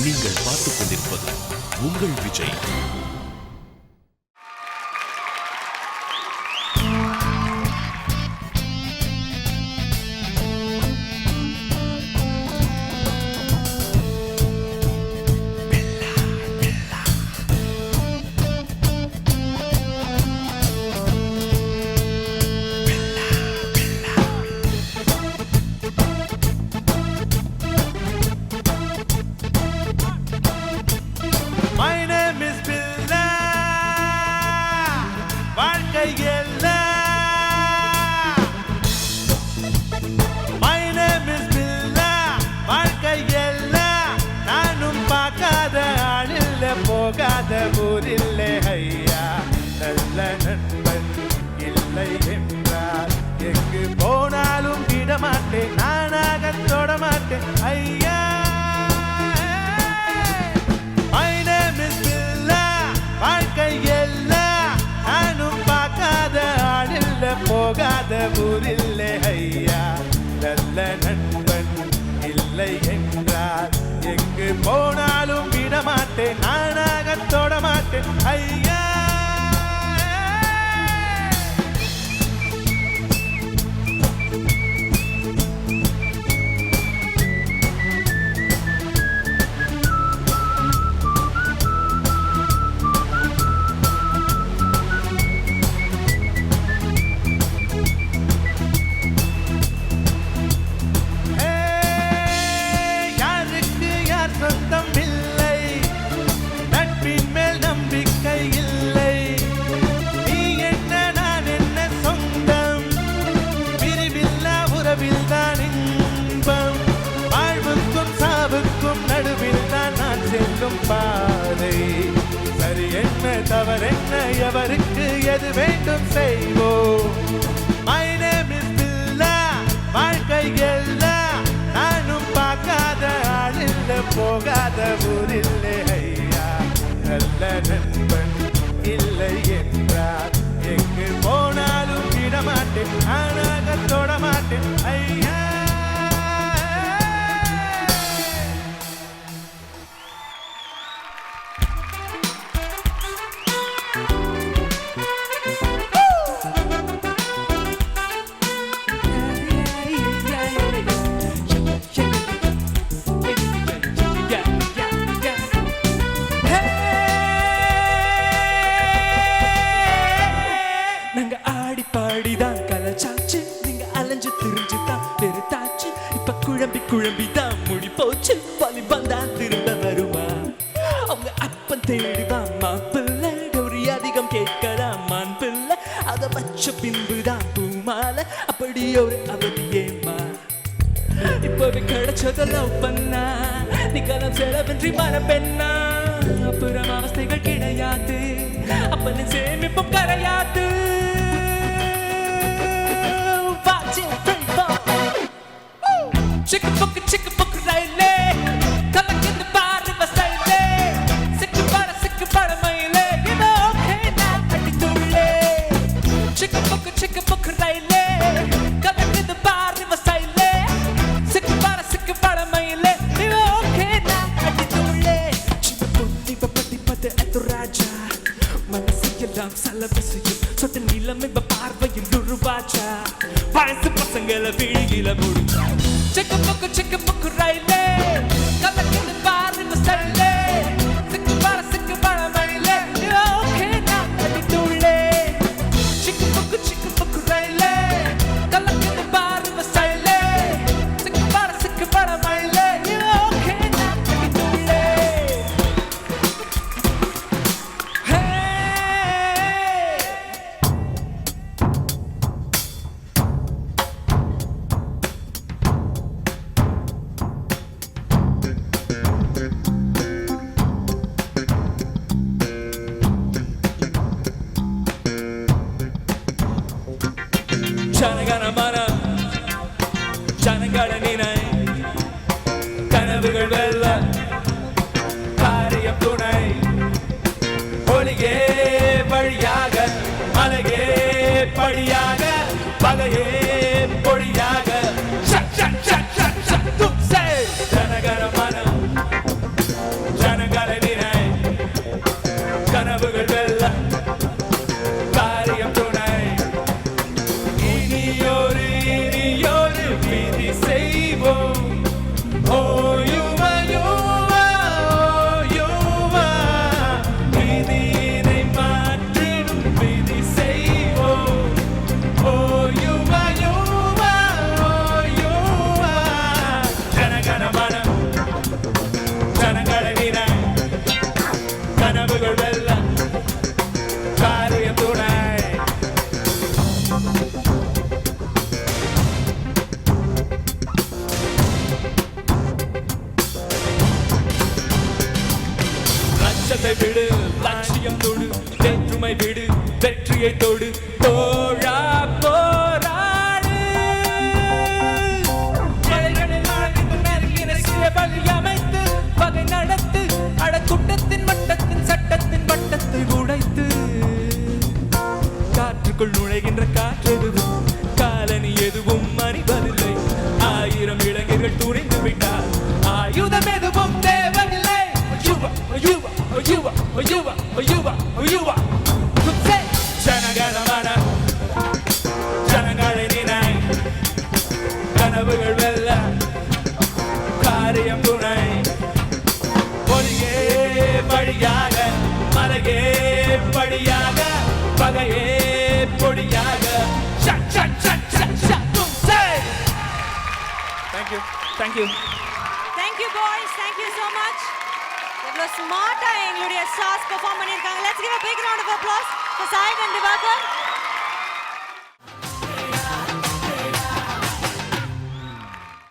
நீங்கள் பார்த்துக் கொண்டிருப்பது உங்கள் விஜய். போகாத ஊரில்லை ஐயா, நல்ல நண்பன் இல்லை என்றால் எங்கு போனாலும் விடமாட்டேன், நானாக தொடமாட்டேன் ஐயா. My name is Billa, வாழ்க்கை எல்லாம் நானும் பார்க்காத ஆளில்ல, போகாத ஊரில்லை ஐயா, நல்ல நண்பன் இல்லை என்றால் எங்கு போனாலும் விடமாட்டேன், நானாக தொடமாட்டேன் ஐயா. பாதை சரி என்ன தவறென்ன எவருக்கு எது வேண்டும் செய்வோம். My name is Billa, வாழ்க்கை எல்லாம் நானும் பார்க்காத ஆளில்ல, போகாத ஊரில்லை ஐயா, நல்ல நண்பன் இல்லை என்றால் எங்கு போனாலும் விடமாட்டேன், நானாக தொடமாட்டேன் ஐயா. குழம்பிதான் முடி போச்சு, பலிபந்தான் திரும்ப வருமா? அவங்க அப்பன் தேடிதான் மாப்பிள்ளை, கௌரி அதிகம் கேட்கலாம் மான் பிள்ளை, அதை வச்ச பின்புதான் பூமாலை, அப்படி ஒரு அவதியேமா? இப்பவே கிடைச்சத லவ் பண்ணா நிக்கலாம் செலவின்றி மரப்பெண்ணா, அப்புறம் அவஸ்தைகள் கிடையாது, அப்பனின் சேமிப்பும் கரையாது. Chicken book raile, kalakin the bar river style. Sick para maile, you know okay na adi tulle. Chicken book raile, kalakin the bar river style. Sick para maile, you know okay na adi tulle. Chima putti papati pade eto raja, manasiyalam salavasiyum, sotta neelam iba paarvayil duruvaja, vayasu pasangala veelila mudunja. Chicken book raile, kalakin the bar river style. Sick para maile, you know okay na adi tulle. Chicken book raile, kalakin the bar river style. Sick para maile, you know okay na adi tulle. Hey. பயத்தை விடு லட்சியம் தொடு வேற்றுமை விடு வெற்றியை தொடு தோழா போராடு மலைகளில் ஆழ்ந்து நெருங்கின சில வழி அமைத்து பகை நடத்து அடக்குட்டத்தின் மட்டத்தின் சட்டத்தின் வட்டத்தை உடைத்து காற்றுக்குள் நுழைகின்ற காற்றெதுவும் காலனி எதுவும் அறிவதில்லை 1000 இளைஞர்கள் துணிந்து விட்டார் ஆயுதம் எதுவும் தேவையில்லை ஜனகணமன ஜனங்களை நினை கனவுகள் வெல்ல காரியம் துணை பொலியே வழியாக மலையே படியாக பகையே பொடியாக Thank you. Thank you boys, thank you so much. எவ்வளோ ஸ்மார்ட்டா எங்களுடைய ஸ்டார்ஸ் பெர்ஃபார்ம் பண்ணியிருக்காங்க. Let's give a big round of applause for Sai and Divakar.